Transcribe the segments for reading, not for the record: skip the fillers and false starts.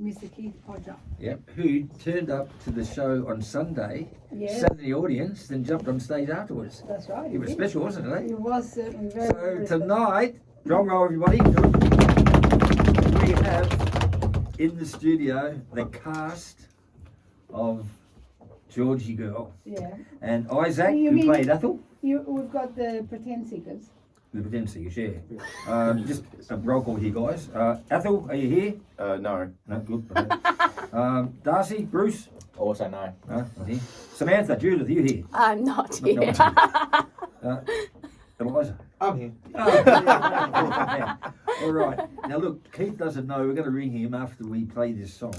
Mr. Keith Podger. Yep, who turned up to the show on Sunday, Yes. sat in the audience, then jumped on stage afterwards. That's right. It was special, wasn't it? It was certainly very, So very special. tonight, drum roll everybody, we have in the studio the cast of Georgy Girl. Yeah. And Isaac, You who mean- played Ethel. We've got the pretend seekers. The pretend singers, yeah. Just a roll call here, guys. Ethel, are you here? No. No, good. Okay. Darcy, Bruce? Also no. No, not here. Samantha, Judith, are you here? I'm not here. Eliza? I'm here. Yeah. All right. Now look, Keith doesn't know. We're going to ring him after we play this song.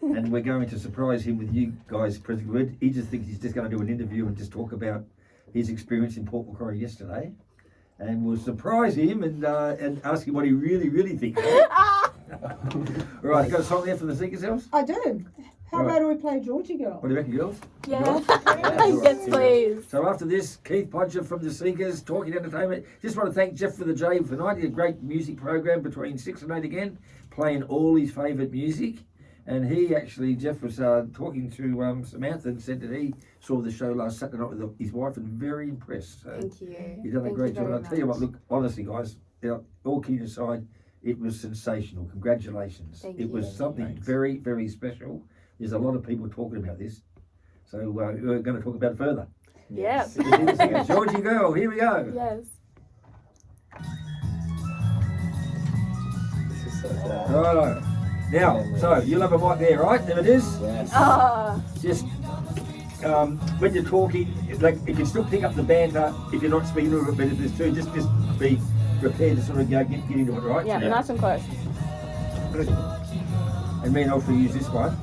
And we're going to surprise him with you guys present. He just thinks he's just going to do an interview and just talk about his experience in Port Macquarie yesterday. And we'll surprise him and ask him what he really thinks. All right, you got a song there for the Seekers House? I do. How Right. about we play Georgy Girl? What do you reckon, girls? Yeah. Yeah. Yes, please. So after this, Keith Podger from the Seekers, Talking Entertainment. Just want to thank Jeff for the J for tonight. He had a great music program between 6 and 8 again, playing all his favourite music. And he actually, Jeff was talking to Samantha and said that he saw the show last Saturday night with his wife and very impressed. So Thank you. you've done a Thank great you job. very And I'll tell you what, much. look, honestly, guys, all kidding aside, it was sensational. Congratulations. Thank it was you. something Thanks. very special. There's a lot of people talking about this. So we're going to talk about it further. Yeah. Georgy Girl, here we go. Yes. This is so sad. Righto. Now, so you'll have a mic there, right? There it is. Yes. Just when you're talking, like you can still pick up the banter if you're not speaking a little bit. If there's two, just be prepared to sort of get into it, right? Yeah, nice and close. And me and Alfred use this one.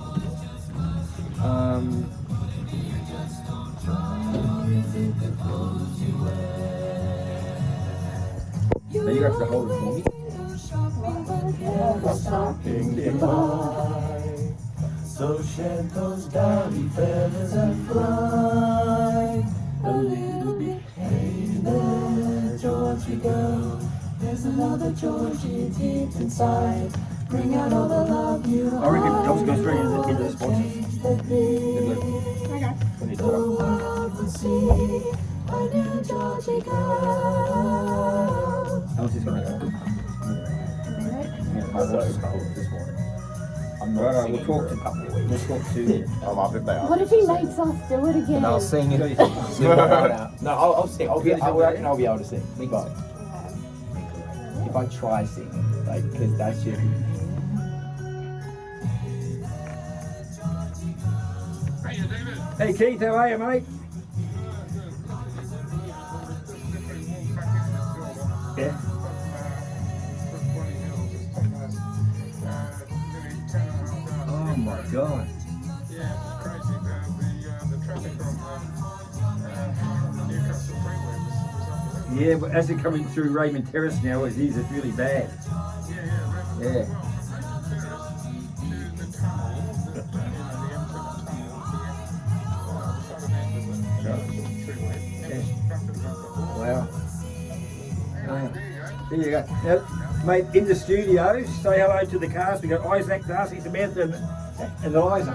Then you have to hold it for me. Stopping goodbye. So shed those downy feathers and fly a little bit. Hey there, Georgy girl. There's another Georgy deep inside. Bring out all the love you I reckon Tom's go straight into the sponsors. The world will see a new Georgy girl. How's this going to go? My voice is cold this morning. I'm not Right, singing we'll for talk a couple of We'll weeks. talk to I'm up in there. What if he makes us do it again? And I'll sing it. No, No, I'll sing. I reckon I'll be able to sing. But if I try singing, like, because that's just. Hey Keith, how are you, mate? Yeah. Oh my God. Yeah, but as they're coming through Raymond Terrace now, it is, it's really bad. Yeah. Wow. There you go. Now, mate, in the studio, say hello to the cast. We got Isaac, Darcy, Samantha, and Eliza.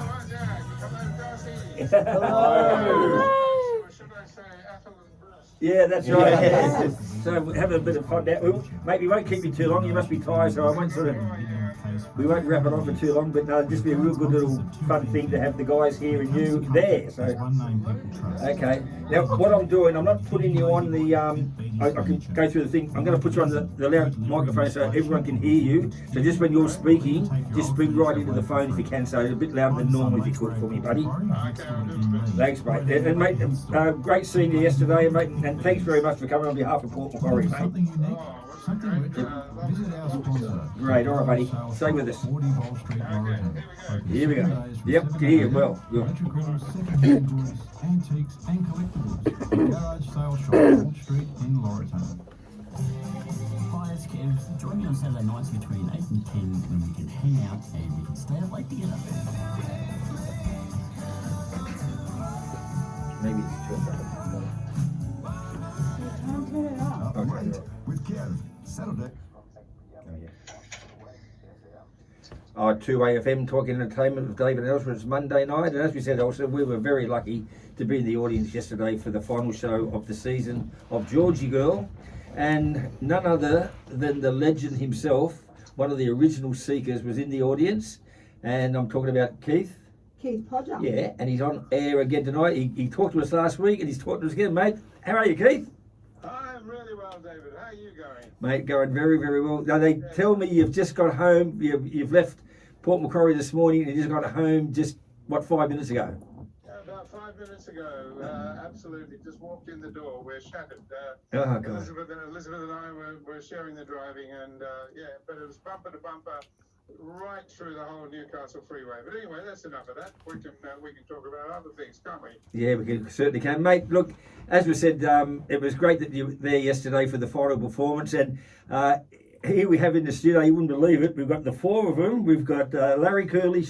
Hello. Yeah, that's right. Yeah. So we're having a bit of fun now. Mate, we won't keep you too long. You must be tired, so I won't we won't wrap it on for too long. But no, just be a real good little fun thing to have the guys here and you there. So okay. Now what I'm doing, I'm not putting you on the. I can go through the thing. I'm going to put you on the loud microphone so everyone can hear you. So just when you're speaking, just speak right into the phone if you can. So a bit louder than normal if you could for me, buddy. Thanks, mate. And mate, great seeing you yesterday, mate. And thanks very much for coming on behalf of Port Macquarie, mate. Great, all right, buddy. Stay with us. Here we go. Yep, can hear you well. Good. Antiques and collectibles. Garage Sale Shop, Wall Street in Laurelton. Hi, it's Kev. Join me on Saturday nights between 8 and 10 when we can hang out and we can stay up late together. Maybe it's 2 o'clock. Late with Kev. Saturday. Oh, yeah. 2AFM Talking Entertainment with David and Elsa. It's Monday night, and as we said, Elsa, we were very lucky to be in the audience yesterday for the final show of the season of Georgy Girl, and none other than the legend himself, one of the original Seekers, was in the audience, and I'm talking about Keith. Keith Podger. Yeah, and he's on air again tonight. He talked to us last week, and he's talking to us again, mate. How are you, Keith? I'm really well, David. How are you going? Mate, going very, very well. Now, they tell me you've just got home, you've left Port Macquarie this morning, and you just got home just, 5 minutes ago? About 5 minutes ago, absolutely. Just walked in the door. We're shattered. Oh, God. Elizabeth and I were sharing the driving, and but it was bumper to bumper right through the whole Newcastle freeway. But anyway, that's enough of that. We can talk about other things, can't we? Yeah, certainly can. Mate, look, as we said, it was great that you were there yesterday for the final performance, and here we have in the studio, you wouldn't believe it, we've got the four of them. We've got Larry Curley,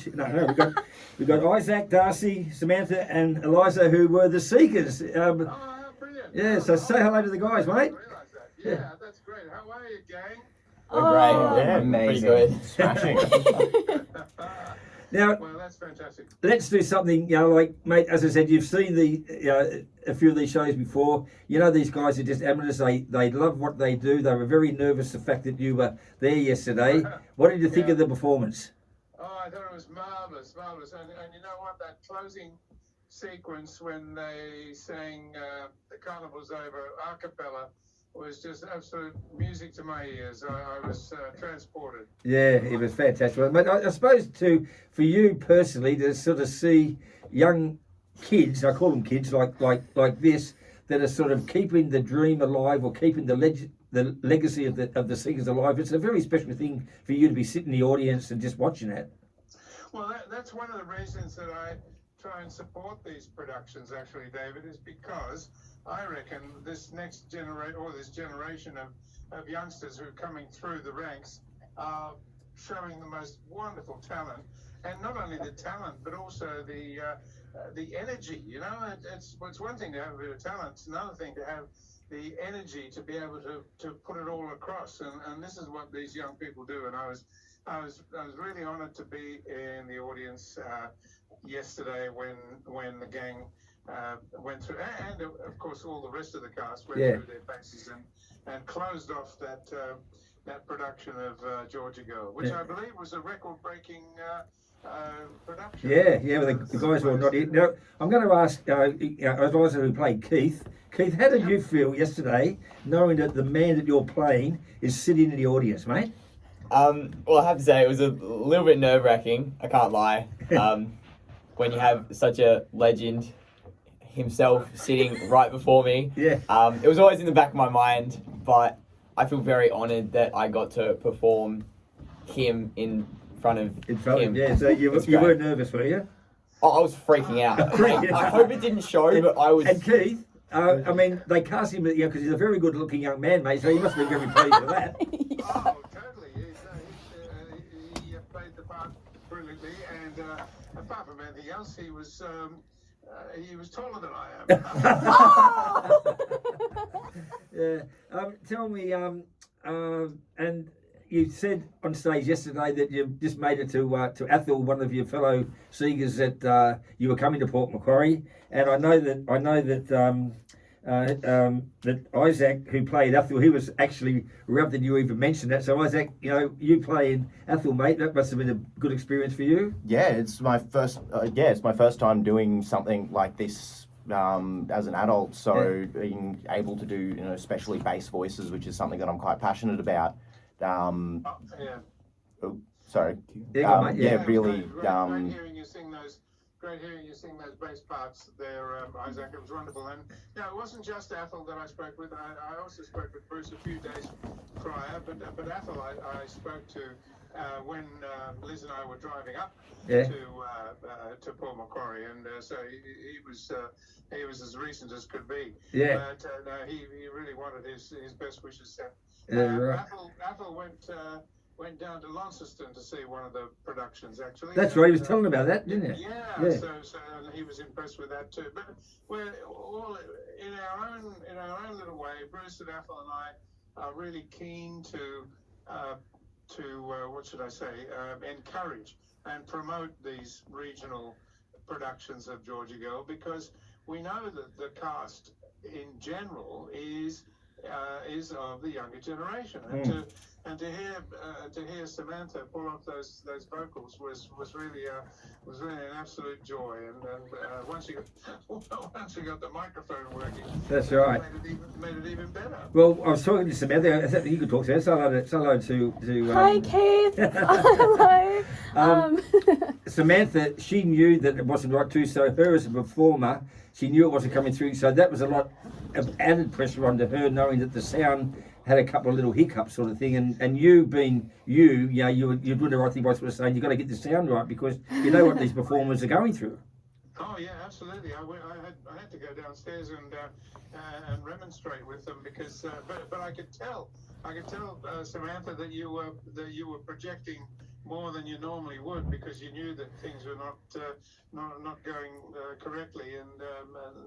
we've got Isaac, Darcy, Samantha and Eliza, who were the Seekers. How brilliant. Yeah, so say hello to the guys, mate. I didn't realise that. Yeah, that's great. How are you, gang? We're great. Yeah, amazing. Pretty Good. Smashing. Now, Well, that's fantastic. let's do something, mate, as I said, you've seen a few of these shows before. You know, these guys are just amateurs. They love what they do. They were very nervous the fact that you were there yesterday. What did you think of the performance? Oh, I thought it was marvellous. And you know what? That closing sequence when they sang The Carnival's Over a cappella was just absolute music to my ears. I was transported. Yeah, it was fantastic. But I suppose, for you personally, to sort of see young kids, I call them kids, like this, that are sort of keeping the dream alive or keeping the legacy of the Seekers alive, it's a very special thing for you to be sitting in the audience and just watching that. Well, that's one of the reasons that I try and support these productions, actually, David, is because I reckon this next generation of youngsters who are coming through the ranks are showing the most wonderful talent, and not only the talent but also the energy. You know, it's one thing to have a bit of talent; it's another thing to have the energy to be able to put it all across. And this is what these young people do. And I was really honoured to be in the audience yesterday when the gang went through, and of course all the rest of the cast went through their paces and closed off that production of Georgy Girl, which I believe was a record-breaking production. Yeah, well, the guys were not here. Now, I'm going to ask Eliza, who played Keith. Keith, how did you feel yesterday, knowing that the man that you're playing is sitting in the audience, mate? Well, I have to say it was a little bit nerve-wracking. I can't lie. When you have such a legend himself sitting right before me. Yeah. It was always in the back of my mind, but I feel very honoured that I got to perform him in front of him. Yeah, so you were nervous, were you? Oh, I was freaking out. I hope it didn't show, but I was... And Keith, I mean, they cast him, because he's a very good-looking young man, mate, so he must be very pleased with that. Oh, totally. He played the part brilliantly, and apart from anything else, he was taller than I am. Yeah. Tell me, and you said on stage yesterday that you just made it to Athol, one of your fellow Seekers, that you were coming to Port Macquarie, and I know that that Isaac, who played Athol, he was actually rather than you even mentioned that. So Isaac, you playing Athol, mate, that must have been a good experience for you. Yeah, it's my first. It's my first time doing something like this as an adult. So being able to do, especially bass voices, which is something that I'm quite passionate about. Sorry. Really. Great hearing you sing those bass parts there, Isaac. It was wonderful. And it wasn't just Athol that I spoke with. I also spoke with Bruce a few days prior, but Athol I spoke to when Liz and I were driving up to Port Macquarie, and so he was as recent as could be. Yeah. But he really wanted his best wishes sent. Right. Athol went down to Launceston to see one of the productions, actually. That's right, he was telling about that, didn't he? Yeah. So he was impressed with that too. But we're all in our own little way. Bruce and Athol and I are really keen to what should I say, encourage and promote these regional productions of Georgie Girl, because we know that the cast in general is of the younger generation, and to hear Samantha pull off those vocals was really an absolute joy, and once you got the microphone working, That's right. made it even better. Well, I was talking to Samantha. You could talk to her. Say hello to Hi, Keith. Hello. Samantha. She knew that it wasn't right too. So her as a performer, she knew it wasn't coming through. So that was a lot of added pressure onto her, knowing that the sound had a couple of little hiccups, sort of thing. And you being you're doing the right thing by sort of saying you got to get the sound right, because you know what these performers are going through. Oh yeah, absolutely. I had to go downstairs and remonstrate with them, because but I could tell Samantha that you were projecting more than you normally would, because you knew that things were not going correctly, and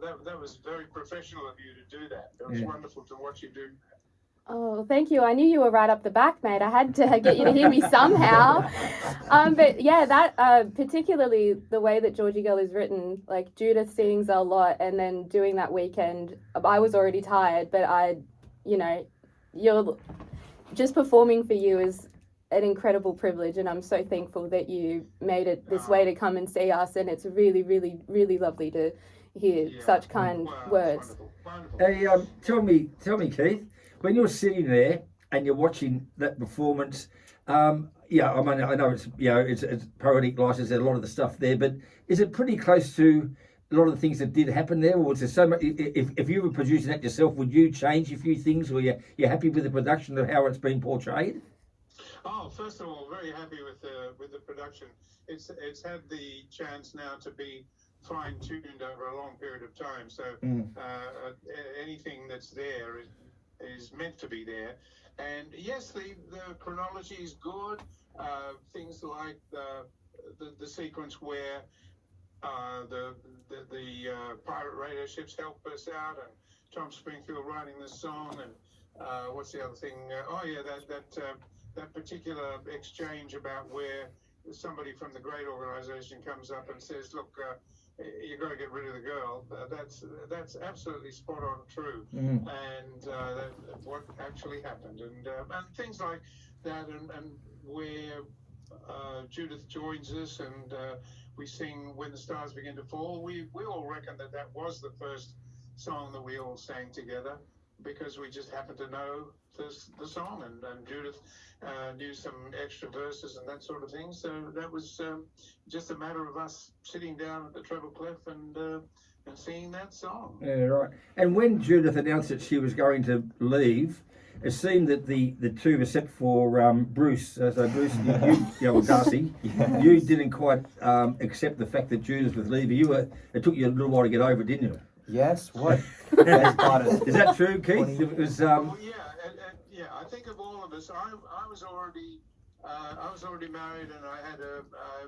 that was very professional of you to do that. It was wonderful to watch you do. Oh, thank you. I knew you were right up the back, mate. I had to get you to hear me somehow. But yeah, that particularly the way that Georgie Girl is written, like Judith sings a lot, and then doing that weekend, I was already tired, but you're just performing for you is an incredible privilege, and I'm so thankful that you made it this way to come and see us, and it's really, really, really lovely to hear such kind words. Wonderful. Hey, tell me, Keith, when you're sitting there and you're watching that performance, I know it's poetic license and a lot of the stuff there, but is it pretty close to a lot of the things that did happen there, or was there so much? If you were producing that yourself, would you change a few things, or you're happy with the production of how it's been portrayed? Oh, first of all, very happy with the production. It's had the chance now to be fine-tuned over a long period of time. So anything that's there is meant to be there. And yes, the chronology is good. Things like the sequence where the pirate radio ships help us out, and Tom Springfield writing this song, and what's the other thing? That particular exchange about where somebody from the great organization comes up and says, look, you got to get rid of the girl. That's absolutely spot on true, and what actually happened, and things like that, and where Judith joins us, and we sing "When the Stars Begin to Fall." We all reckon that was the first song that we all sang together, because we just happened to know the song, and Judith knew some extra verses and that sort of thing. So that was just a matter of us sitting down at the treble clef and singing that song. Yeah, right. And when Judith announced that she was going to leave, it seemed that the two were set for Bruce. So Bruce, Darcy, you didn't quite accept the fact that Judith was leaving. It took you a little while to get over it, didn't you? Yes, what? Best part Is that true, Keith? It was. Yeah, I think of all of us. I was already married, and I had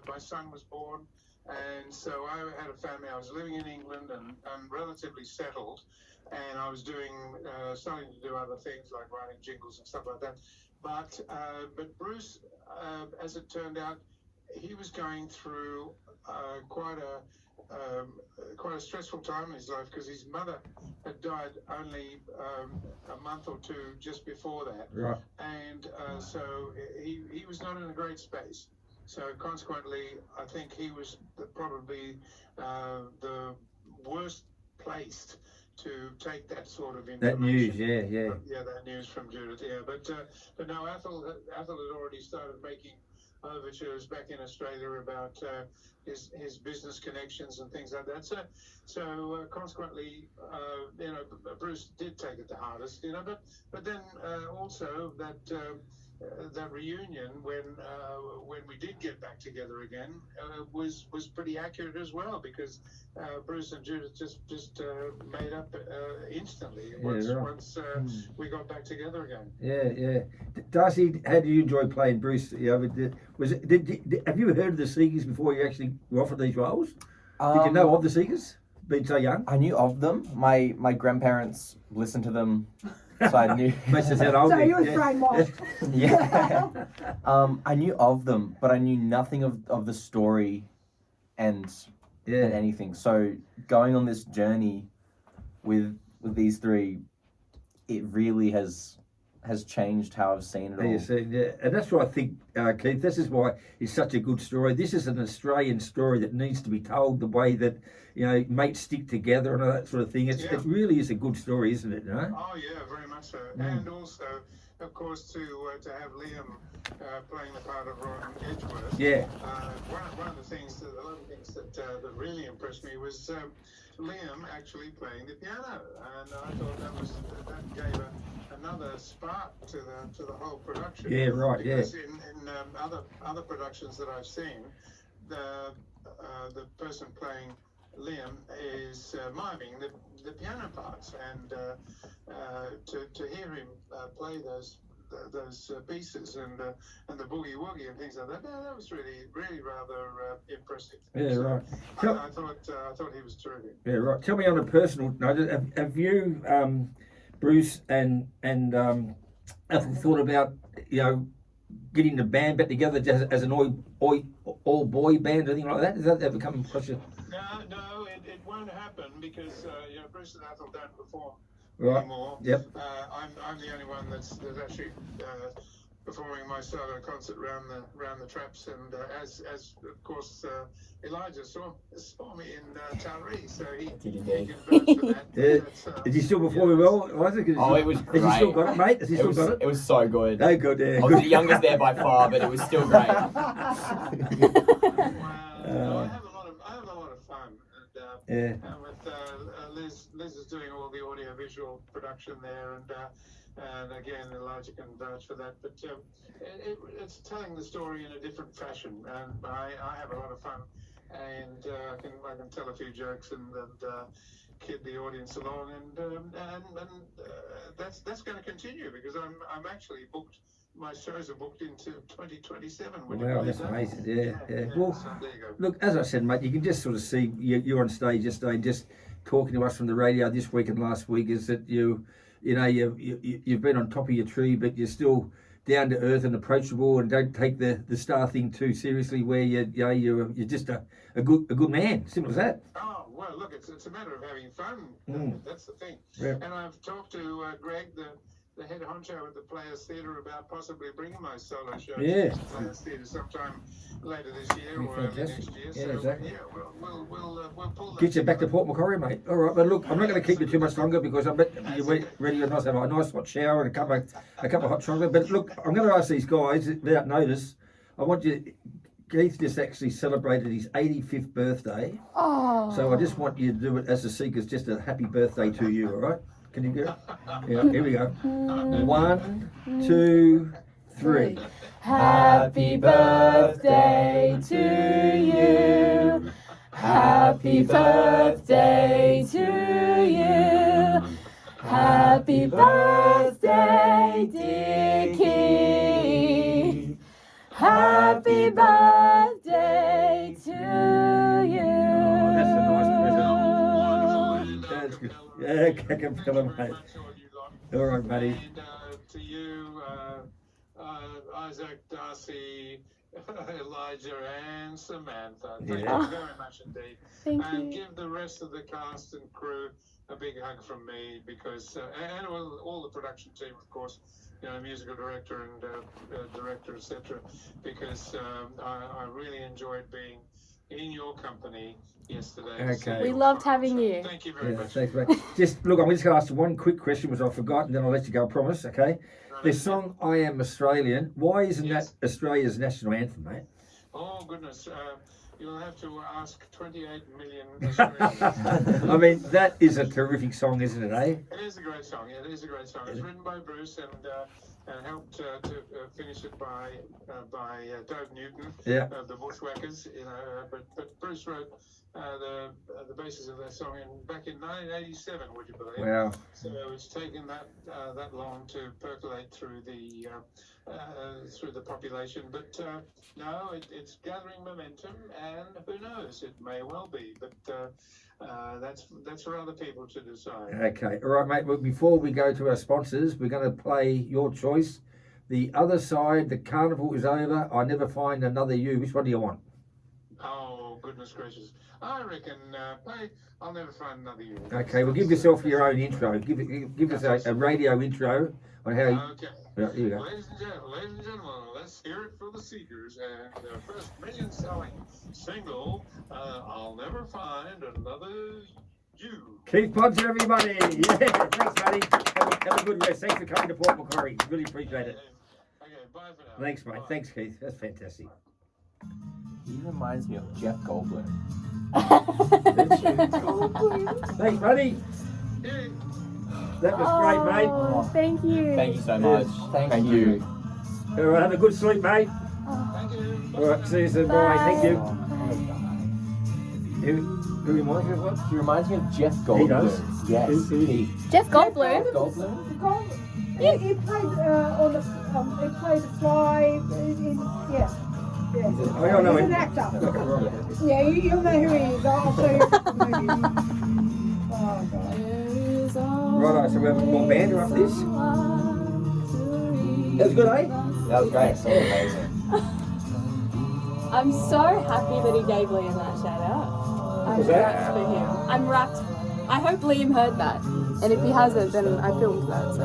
my son was born, and so I had a family. I was living in England and relatively settled, and I was starting to do other things like writing jingles and stuff like that. But Bruce, as it turned out, he was going through quite a stressful time in his life, because his mother had died only a month or two just before that, Right. And so he was not in a great space. So consequently, I think he was probably the worst placed to take that sort of information. That news, yeah. Yeah, that news from Judith. Yeah, but no, Athol had already started making overtures back in Australia about his business connections and things like that. So consequently, Bruce did take it the hardest, But then also that reunion when we did get back together again was pretty accurate as well, because Bruce and Judith just made up instantly once we got back together again. Yeah. Darcy, how do you enjoy playing Bruce? Have you heard of the Seekers before you actually were offered these roles? Did you know of the Seekers, being so young? I knew of them. My grandparents listened to them So I knew. Makes us sound old. So you were yeah. brainwashed. Yeah. I knew of them, but I knew nothing of the story and anything. So going on this journey with these three, it really has changed how I've seen it all. You see, yeah. And that's what I think, Keith. This is why it's such a good story. This is an Australian story that needs to be told the way that, you know, mates stick together and all that sort of thing. It really is a good story, isn't it? You know? Oh yeah, very much so. And also, of course, to have Liam playing the part of Ron Edgeworth. Yeah. One of the things that really impressed me was Liam actually playing the piano, and I thought that gave another spark to the whole production. Yeah, right. Because in other productions that I've seen, the person playing Liam is miming the piano parts, and to hear him play those pieces and the boogie woogie and things like that, that was really rather impressive. Yeah, So right. I thought he was terrific. Yeah, right. Tell me on a personal note, have you, Bruce and Ethel, thought about, you know, getting the band back together just as an all boy band or anything like that? Has that ever come across you? No, it won't happen because Bruce and Ethel don't perform Right. anymore. Yep. I'm the only one that's actually performing my solo concert round the traps, and as of course Elijah saw me in Taree, so he can vouch for that. Yeah. Is he still performing well, Isaac? Oh, it was Has he still great. got it, mate? Has he still got it? It was so good. Oh, good, yeah. I was the youngest there by far, but it was still great. Well, I have a lot of fun, and with Liz is doing all the audio visual production there, and again Elijah can vouch for that. But it's telling the story in a different fashion, and I have a lot of fun, and I can tell a few jokes and kid the audience along, and that's going to continue because I'm actually booked. My shows are booked into 2027. Wow, that's amazing. Yeah. Well, So there you go. look, as I said, mate, you can just sort of see you're on stage yesterday, just talking to us from the radio this week and last week. Is that you've been on top of your tree, but you're still down to earth and approachable, and don't take the star thing too seriously. Where you're just a good man. Simple as that. Oh, well, look, it's a matter of having fun. That's the thing. Yeah. And I've talked to Greg, the head honcho at the Players Theatre, about possibly bringing my solo show to the Players Theatre sometime later this year or early next year. Yeah, So, exactly. yeah, we'll pull that Get you back to together. Port Macquarie, mate. All right, but look, I'm not going to keep you too much longer because I bet you're ready to have a nice hot shower and a cup of hot chocolate. But look, I'm going to ask these guys without notice. I want you. Keith just actually celebrated his 85th birthday, Oh. so I just want you to do it as the Seekers, just a happy birthday to you. All right? Can you do it? Yeah. Here we go. 1, 2, 3. Happy birthday to you. Happy birthday to you. Happy birthday, dear Keith. Happy birthday to you. That's a nice present. That's good. Yeah, Caterpillar, mate. All right, buddy. And to you, Isaac, Darcy, Elijah, and Samantha. Thank Yeah. you very much indeed. Thank And you. give the rest of the cast and crew a big hug from me because, and all the production team, of course, musical director and director, etc. Because I really enjoyed being in your company yesterday. Okay. We loved having you. Thank you very Yeah, much. thanks, mate. Just look, I'm just going to ask you one quick question, which I forgot, and then I'll let you go. I promise. Okay. The song "I Am Australian." Why isn't Yes. that Australia's national anthem, mate? Oh goodness, you'll have to ask 28 million Australians. I mean, that is a terrific song, isn't it? Eh? It is a great song. It is a great song. It's written by Bruce, and and helped to finish it by Dove Newton Yeah. of the Bushwhackers. But Bruce wrote the basis of that song back in 1987. Would you believe? Wow. So it's taken that long to percolate through the population, but no, it's gathering momentum, and who knows, it may well be, but that's for other people to decide. Okay, all right, mate. Well, before we go to our sponsors, we're going to play your choice. The Other Side, The Carnival Is Over, I Never Find Another You. Which one do you want? Oh, goodness gracious. I reckon play I'll Never Find Another You. Okay, well, give yourself your own intro. Give us a radio intro on how you... Okay. Yeah, here we go. Ladies and gentlemen, let's hear it for the Seekers and their first million-selling single, I'll Never Find Another You. Keith Podger, everybody. Yeah, thanks, buddy. Have a good rest. Thanks for coming to Port Macquarie. Really appreciate it. Okay, bye for now. Thanks, mate. Bye. Thanks, Keith. That's fantastic. He reminds me of Jeff Goldblum. Thanks, buddy. Yeah. That was great, mate. Oh, thank you. Thank you so much. Thank you. All right, have a good sleep, mate. Thank you. All right, see you soon. Bye. Bye. Thank you. Who reminds you of what? He reminds me of Jeff Goldblum. He does? Yes, Who? he. Jeff Goldblum. Goldblum? He played on the he played the fly. Yeah. Oh, I know He's him. an actor. Yeah, you'll know who he is. I'll show you the movie. Oh, God. Righto, so we have more band after this. That was good, eh? That was great. So amazing. I'm so happy that he gave Liam that shout out. I'm Was that? rapt for him. I'm rapt. I hope Liam heard that. And if he hasn't, then I filmed that. So.